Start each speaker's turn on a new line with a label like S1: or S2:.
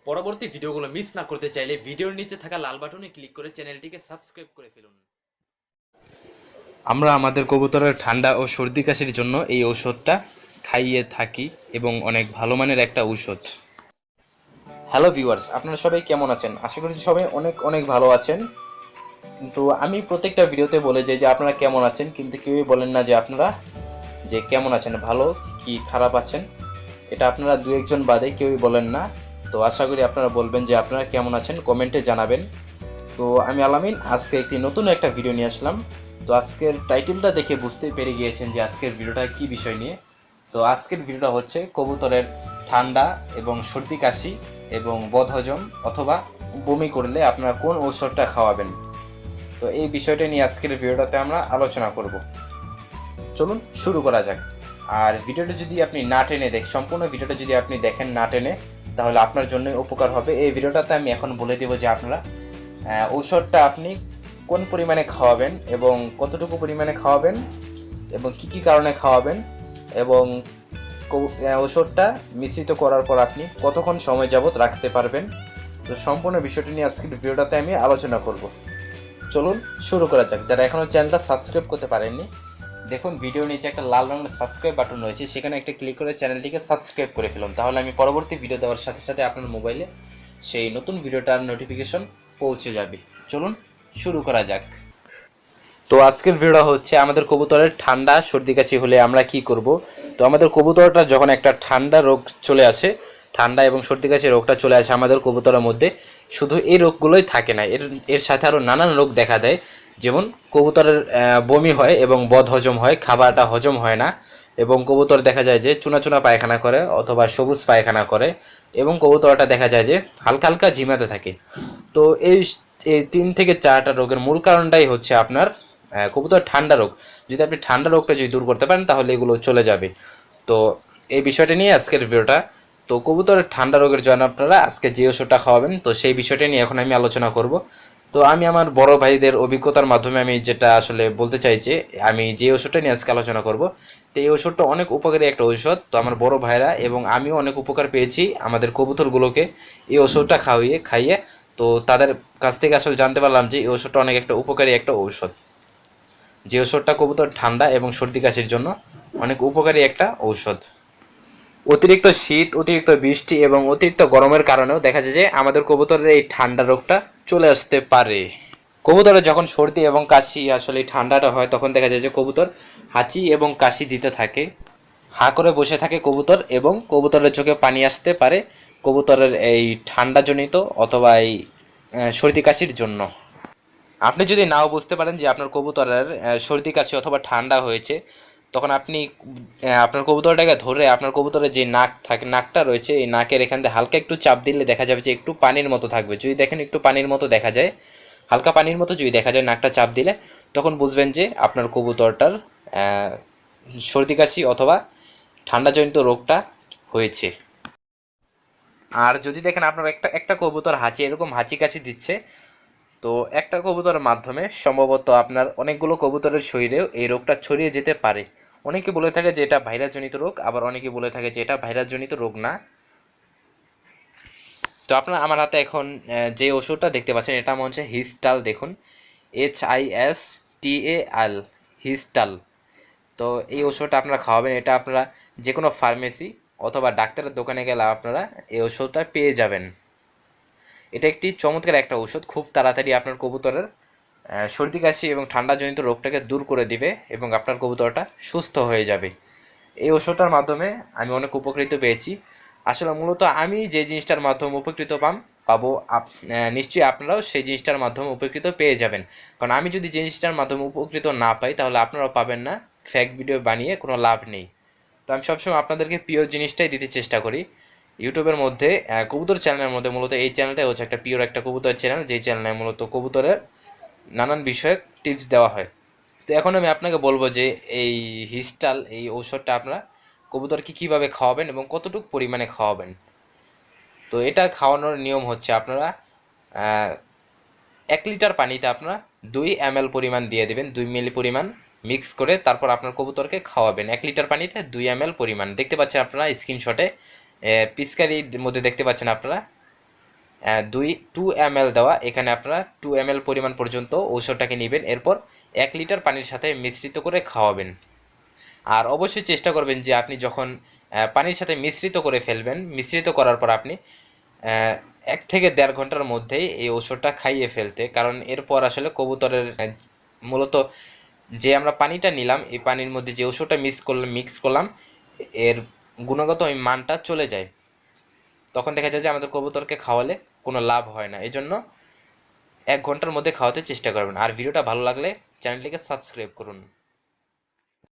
S1: পরবর্তী ভিডিওগুলো মিস না করতে চাইলে ভিডিওর নিচে থাকা লাল বাটনে ক্লিক করে চ্যানেলটিকে সাবস্ক্রাইব করে ফেলুন। আমরা আমাদের কবুতরের ঠান্ডা ও সর্দি কাশির জন্য এই ঔষধটা খাইয়ে থাকি এবং অনেক ভালো মানের একটা ঔষধ। হ্যালো ভিউয়ার্স, আপনারা সবাই কেমন আছেন? আশা করছি সবাই অনেক অনেক ভালো আছেন। কিন্তু আমি প্রত্যেকটা ভিডিওতে বলে যাই যে আপনারা কেমন আছেন, কিন্তু কেউই বলেন না যে আপনারা যে কেমন আছেন, ভালো কি খারাপ আছেন। এটা আপনারা দু একজন বাদে কেউই বলেন না। তো আশা করি আপনারা বলবেন যে আপনারা কেমন আছেন, কমেন্টে জানাবেন। তো আমি আলামিন আজকে একটি নতুন একটা ভিডিও নিয়ে আসলাম। তো আজকের টাইটেলটা দেখে বুঝতে পেরে গিয়েছেন যে আজকের ভিডিওটা কী বিষয় নিয়ে। তো আজকের ভিডিওটা হচ্ছে কবুতরের ঠান্ডা এবং সর্দি কাশি এবং বদহজম অথবা বমি করলে আপনারা কোন ঔষধটা খাওয়াবেন। তো এই বিষয়টা নিয়ে আজকের ভিডিওটাতে আমরা আলোচনা করব। চলুন শুরু করা যাক। আর ভিডিওটা যদি আপনি না টেনে সম্পূর্ণ ভিডিওটা যদি আপনি দেখেন না টেনে, তাহলে আপনার জন্য উপকার হবে। এই ভিডিওটাতে আমি এখন বলে দেব যে আপনারা ঔষধটা আপনি কোন পরিমাণে খাওয়াবেন এবং কতটুকু পরিমাণে খাওয়াবেন এবং কি কি কারণে খাওয়াবেন এবং ঔষধটা মিশ্রিত করার পর আপনি কতক্ষণ সময় যাবত রাখতে পারবেন। তো সম্পূর্ণ বিষয়টি নিয়ে আজকের ভিডিওটাতে আমি আলোচনা করব। চলুন শুরু করা যাক। যারা এখনও চ্যানেলটা সাবস্ক্রাইব করতে পারেননি, দেখুন ভিডিও নিচে একটা লাল রঙের সাবস্ক্রাইব বাটন রয়েছে, সেখানে একটা ক্লিক করে চ্যানেলটিকে সাবস্ক্রাইব করে ফেলুন। তাহলে আমি পরবর্তী ভিডিও দেওয়ার সাথে সাথে আপনার মোবাইলে সেই নতুন ভিডিওটার নোটিফিকেশন পৌঁছে যাবে। চলুন শুরু করা যাক। তো আজকের ভিডিওটা হচ্ছে আমাদের কবুতরের ঠান্ডা সর্দি কাশি হলে আমরা কি করব। তো আমাদের কবুতরটা যখন একটা ঠান্ডা রোগ চলে আসে, ঠান্ডা এবং সর্দি কাশি রোগটা চলে আসে আমাদের কবুতরের মধ্যে, শুধু এই রোগগুলোই থাকে না, এর সাথে আরও নানান রোগ দেখা দেয়। যেমন কবুতরের বমি হয় এবং বদ হজম হয়, খাবারটা হজম হয় না, এবং কবুতর দেখা যায় যে চুনা চুনা পায়খানা করে অথবা সবুজ পায়খানা করে, এবং কবুতরটা দেখা যায় যে হালকা হালকা ঝিমাতে থাকে। তো এই এই 3 থেকে 4টা রোগের মূল কারণটাই হচ্ছে আপনার কবুতর ঠান্ডা রোগ। যদি আপনি ঠান্ডা রোগটা যদি দূর করতে পারেন তাহলে এগুলো চলে যাবে। তো এই বিষয়টা নিয়ে আজকের ভিডিওটা। তো কবুতরের ঠান্ডা রোগের জন্য আপনারা আজকে যে ওষুধটা খাওয়াবেন, তো সেই বিষয়টা নিয়ে এখন আমি আলোচনা করব। তো আমি আমার বড় ভাইদের অভিজ্ঞতার মাধ্যমে আমি যেটা আসলে বলতে চাই যে আমি যে ওষুধটা নিয়ে আজকে আলোচনা করব, তো এই ওষুধটা অনেক উপকারী একটা ঔষধ। তো আমার বড় ভাইরা এবং আমিও অনেক উপকার পেয়েছি আমাদের কবুতরগুলোকে এই ওষুধটা খাইয়ে। তো তাদের কাছ থেকে আসলে জানতে পারলাম যে এই ওষুধটা অনেক একটা উপকারী একটা ঔষধ। যে ওষুধটা কবুতর ঠান্ডা এবং সর্দি কাশির জন্য অনেক উপকারী একটা ঔষধ। অতিরিক্ত শীত, অতিরিক্ত বৃষ্টি এবং অতিরিক্ত গরমের কারণেও দেখা যায় যে আমাদের কবুতরের এই ঠান্ডা রোগটা চলে আসতে পারে। কবুতরের যখন সর্দি এবং কাশি আসলে ঠান্ডাটা হয়, তখন দেখা যায় যে কবুতর হাঁচি এবং কাশি দিতে থাকে, হাঁ করে বসে থাকে কবুতর, এবং কবুতরের চোখে পানি আসতে পারে কবুতরের এই ঠান্ডাজনিত অথবা এই সর্দি কাশির জন্য। আপনি যদি নাও বুঝতে পারেন যে আপনার কবুতরের সর্দি কাশি অথবা ঠান্ডা হয়েছে, তখন আপনি আপনার কবুতরটাকে ধরে আপনার কবুতরের যে নাক থাকে, নাকটা রয়েছে, এই নাকের এখান থেকে হালকা একটু চাপ দিলে দেখা যাবে যে একটু পানির মতো থাকবে। যদি দেখেন একটু পানির মতো দেখা যায়, হালকা পানির মতো যদি দেখা যায় নাকটা চাপ দিলে, তখন বুঝবেন যে আপনার কবুতরটার সর্দি কাশি অথবা ঠান্ডাজনিত রোগটা হয়েছে। আর যদি দেখেন আপনার একটা একটা কবুতর এরকম হাঁচি কাশি দিচ্ছে, তো একটা কবুতরের মাধ্যমে সম্ভবত আপনার অনেকগুলো কবুতরের শরীরেও এই রোগটা ছড়িয়ে যেতে পারে। অনেকে বলে থাকে যে এটা ভাইরাসজনিত রোগ, আবার অনেকে বলে থাকে যে এটা ভাইরাসজনিত রোগ না। তো আপনার আমার হাতে এখন যে ওষুধটা দেখতে পাচ্ছেন, এটা মনে হচ্ছে হিস্টাল। দেখুন, HISTAL, হিস্টাল। তো এই ওষুধটা আপনারা খাওয়াবেন। এটা আপনারা যে কোনো ফার্মেসি অথবা ডাক্তারের দোকানে গেলে আপনারা এই ওষুধটা পেয়ে যাবেন। এটা একটি চমৎকার একটা ঔষধ, খুব তাড়াতাড়ি আপনার কবুতরের সর্দি কাশি এবং ঠান্ডাজনিত রোগটাকে দূর করে দিবে এবং আপনার কবুতরটা সুস্থ হয়ে যাবে। এই ওষুধটার মাধ্যমে আমি অনেক উপকৃত পেয়েছি। আসলে মূলত আমি যে জিনিসটার মাধ্যমে উপকৃত পাবো, নিশ্চয়ই আপনারাও সেই জিনিসটার মাধ্যমে উপকৃত পেয়ে যাবেন। কারণ আমি যদি জিনিসটার মাধ্যমে উপকৃত না পাই, তাহলে আপনারাও পাবেন না। ফেক ভিডিও বানিয়ে কোনো লাভ নেই। তো আমি সবসময় আপনাদেরকে পিওর জিনিসটাই দিতে চেষ্টা করি। ইউটিউবের মধ্যে কবুতর চ্যানেলের মধ্যে মূলত এই চ্যানেলটাই হচ্ছে একটা পিওর একটা কবুতর চ্যানেল, যেই চ্যানেলে মূলত কবুতরের নানান বিষয়ে টিপস দেওয়া হয়। তো এখন আমি আপনাকে বলবো যে এই হিস্টাল, এই ঔষধটা আপনারা কবুতরকে কীভাবে খাওয়াবেন এবং কতটুকু পরিমাণে খাওয়াবেন। তো এটা খাওয়ানোর নিয়ম হচ্ছে আপনারা 1 লিটার পানিতে আপনারা 2 ml পরিমাণ দিয়ে দেবেন, 2 মিলি পরিমাণ মিক্স করে, তারপর আপনার কবুতরকে খাওয়াবেন। 1 লিটার পানিতে 2 ml পরিমাণ। দেখতে পাচ্ছেন আপনারা স্ক্রিনশটে পিচকারির মধ্যে দেখতে পাচ্ছেন আপনারা টু এম এল দেওয়া, এখানে আপনারা 2 ml পরিমাণ পর্যন্ত ঔষধটাকে নেবেন, এরপর 1 লিটার পানির সাথে মিশ্রিত করে খাওয়াবেন। আর অবশ্যই চেষ্টা করবেন যে আপনি যখন পানির সাথে মিশ্রিত করে ফেলবেন, মিশ্রিত করার পর আপনি 1 থেকে 1.5 ঘন্টার মধ্যেই এই ওষুধটা খাইয়ে ফেলতে, কারণ এরপর আসলে কবুতরের মূলত যে আমরা পানিটা নিলাম এই পানির মধ্যে যে ওষুধটা মিক্স করলাম এর গুণগত ওই মানটা চলে যায়, তখন দেখা যায় যে আমাদের কবুতরকে খাওয়ালে কোনো লাভ হয় না। এই জন্য 1 ঘন্টার মধ্যে খাওয়াতে চেষ্টা করবেন। আর ভিডিওটা ভালো লাগলে চ্যানেলটিকে সাবস্ক্রাইব করুন।